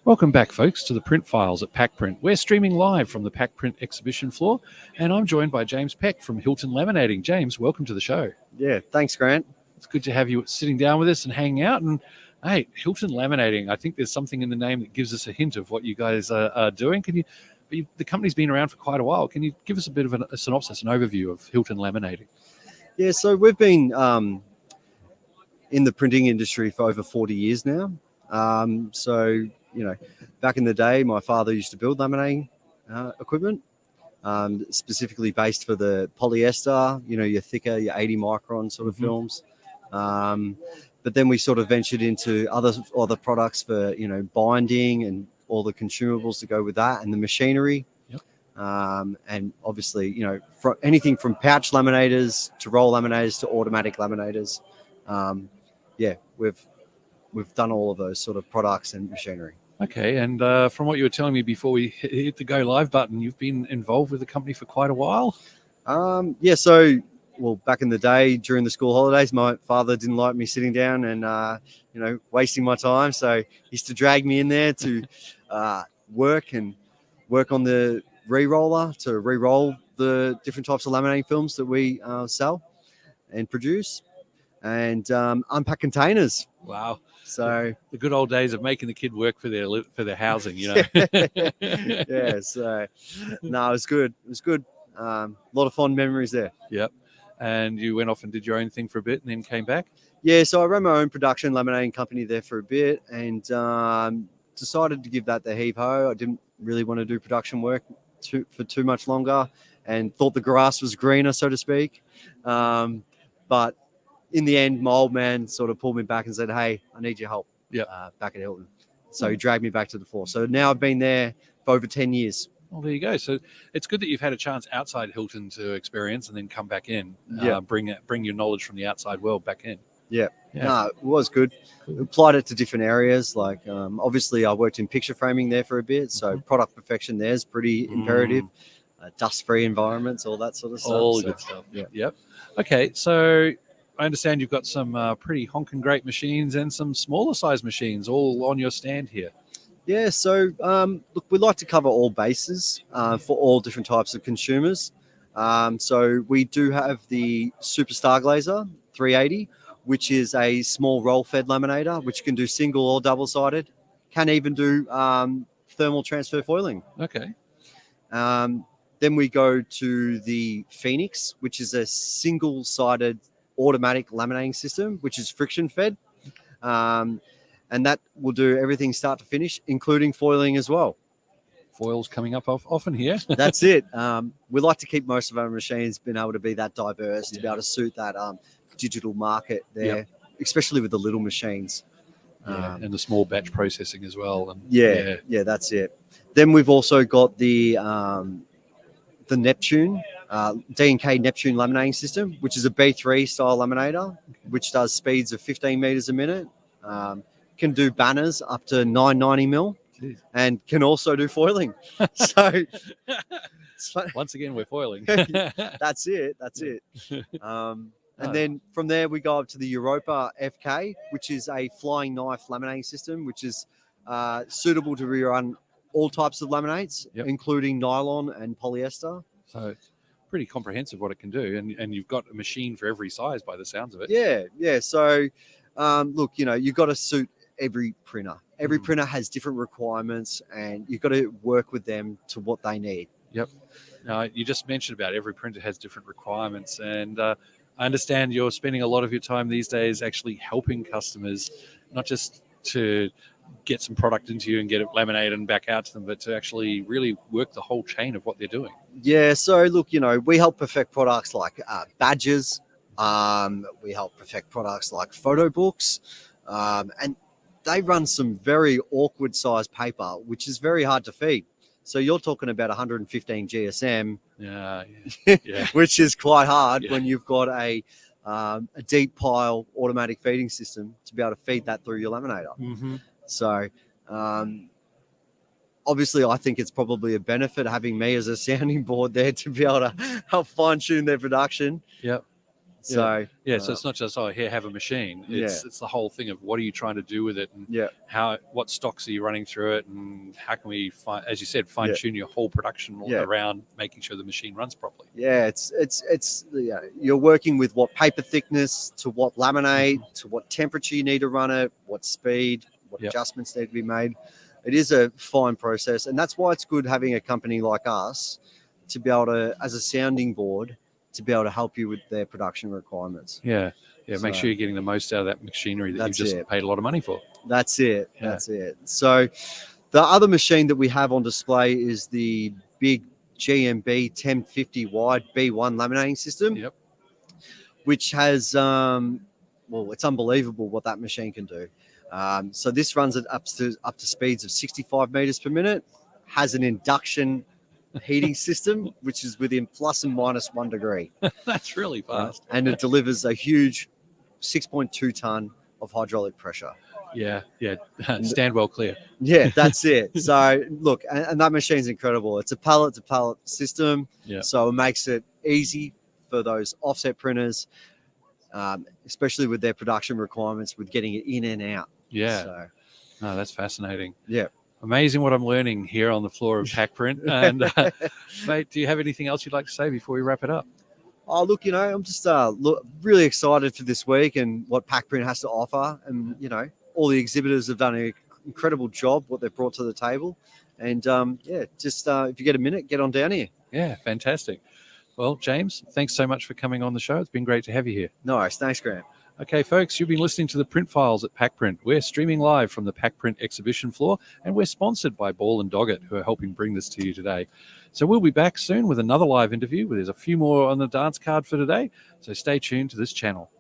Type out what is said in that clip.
Welcome back, folks, to the Print Files at PacPrint. We're streaming live from the PacPrint exhibition floor, and I'm joined by James Peck from Hilton Laminating. James, welcome to the show. Yeah, thanks, Grant. It's good to have you sitting down with us and hanging out. And hey, Hilton Laminating, I think there's something in the name that gives us a hint of what you guys are doing. The company's been around for quite a while. Can you give us a bit of a synopsis, an overview of Hilton Laminating? Yeah, so we've been in the printing industry for over 40 years now. Back in the day, my father used to build laminating equipment, specifically based for the polyester, your thicker, your 80 micron sort of films. But then we sort of ventured into other products for, binding and all the consumables to go with that and the machinery. Yep. And obviously, anything from pouch laminators to roll laminators to automatic laminators. We've done all of those sort of products and machinery. Okay, and from what you were telling me before we hit the go live button, you've been involved with the company for quite a while. Back in the day during the school holidays, my father didn't like me sitting down and wasting my time, so he used to drag me in there to work on the re-roller to re-roll the different types of laminating films that we sell and produce, and unpack containers. Wow. So the good old days of making the kid work for their housing, Yeah. So no, it was good. It was good. A lot of fond memories there. Yep. And you went off and did your own thing for a bit and then came back? Yeah, so I ran my own production laminating company there for a bit and decided to give that the heave-ho. I didn't really want to do production work for too much longer and thought the grass was greener, so to speak. But in the end, my old man sort of pulled me back and said, "Hey, I need your help." Back at Hilton. So he dragged me back to the floor. So now I've been there for over 10 years. Well, there you go. So it's good that you've had a chance outside Hilton to experience and then come back in, bring your knowledge from the outside world back in. Yeah. No, it was good. Applied it to different areas. Like, obviously, I worked in picture framing there for a bit. So product perfection there is pretty imperative. Dust-free environments, all that sort of stuff. All good stuff. Yeah. Yep. Okay, so I understand you've got some pretty honking great machines and some smaller size machines all on your stand here. Yeah, so look, we like to cover all bases for all different types of consumers. So we do have the Superstar Glazer 380, which is a small roll-fed laminator, which can do single or double-sided, can even do thermal transfer foiling. Okay. Then we go to the Phoenix, which is a single-sided automatic laminating system, which is friction fed. And that will do everything start to finish, including foiling as well. Foils coming up often here. That's it. We like to keep most of our machines being able to be that diverse, to be able to suit that digital market there, especially with the little machines. And the small batch processing as well. And that's it. Then we've also got the Neptune, D&K Neptune laminating system, which is a B3 style laminator, which does speeds of 15 meters a minute, can do banners up to 990 mil, and can also do foiling. So once again, we're foiling. That's it. And then from there, we go up to the Europa FK, which is a flying knife laminating system, which is suitable to rerun all types of laminates, including nylon and polyester. So it's pretty comprehensive what it can do. And you've got a machine for every size by the sounds of it. Yeah. So, look, you've got to suit every printer. Every printer has different requirements, and you've got to work with them to what they need. Yep. Now, you just mentioned about every printer has different requirements, and I understand you're spending a lot of your time these days actually helping customers, not just to get some product into you and get it laminated and back out to them, but to actually really work the whole chain of what they're doing. Yeah, so look, we help perfect products like badges. We help perfect products like photo books, and they run some very awkward size paper, which is very hard to feed. So you're talking about 115 GSM, which is quite hard when you've got a deep pile automatic feeding system to be able to feed that through your laminator. Mm-hmm. So obviously, I think it's probably a benefit having me as a sounding board there to be able to help fine tune their production. Yep. So So it's not just, oh, here, have a machine. It's the whole thing of what are you trying to do with it, and what stocks are you running through it, and how can we as you said, fine tune your whole production around making sure the machine runs properly. It's you're working with what paper thickness to what laminate to what temperature you need to run it, what speed, what adjustments need to be made. It is a fine process, and that's why it's good having a company like us to be able to, as a sounding board, to be able to help you with their production requirements. Make sure you're getting the most out of that machinery that you've just paid a lot of money for. That's it. So the other machine that we have on display is the big GMB 1050 wide B1 laminating system, which has, it's unbelievable what that machine can do. So this runs at up to speeds of 65 meters per minute, has an induction heating system, which is within plus and minus 1 degree. That's really fast. And it delivers a huge 6.2 ton of hydraulic pressure. Stand well clear. That's it. So look, and that machine's incredible. It's a pallet to pallet system. So it makes it easy for those offset printers, especially with their production requirements, with getting it in and out. No, that's fascinating. Yeah. Amazing what I'm learning here on the floor of PacPrint. And mate, do you have anything else you'd like to say before we wrap it up? Oh, look, I'm just really excited for this week and what PacPrint has to offer. And, all the exhibitors have done an incredible job, what they've brought to the table. And, if you get a minute, get on down here. Yeah, fantastic. Well, James, thanks so much for coming on the show. It's been great to have you here. No worries. Thanks, Graham. Okay, folks, you've been listening to the Print Files at PacPrint. We're streaming live from the PacPrint exhibition floor, and we're sponsored by Ball & Doggett, who are helping bring this to you today. So we'll be back soon with another live interview, where there's a few more on the dance card for today. So stay tuned to this channel.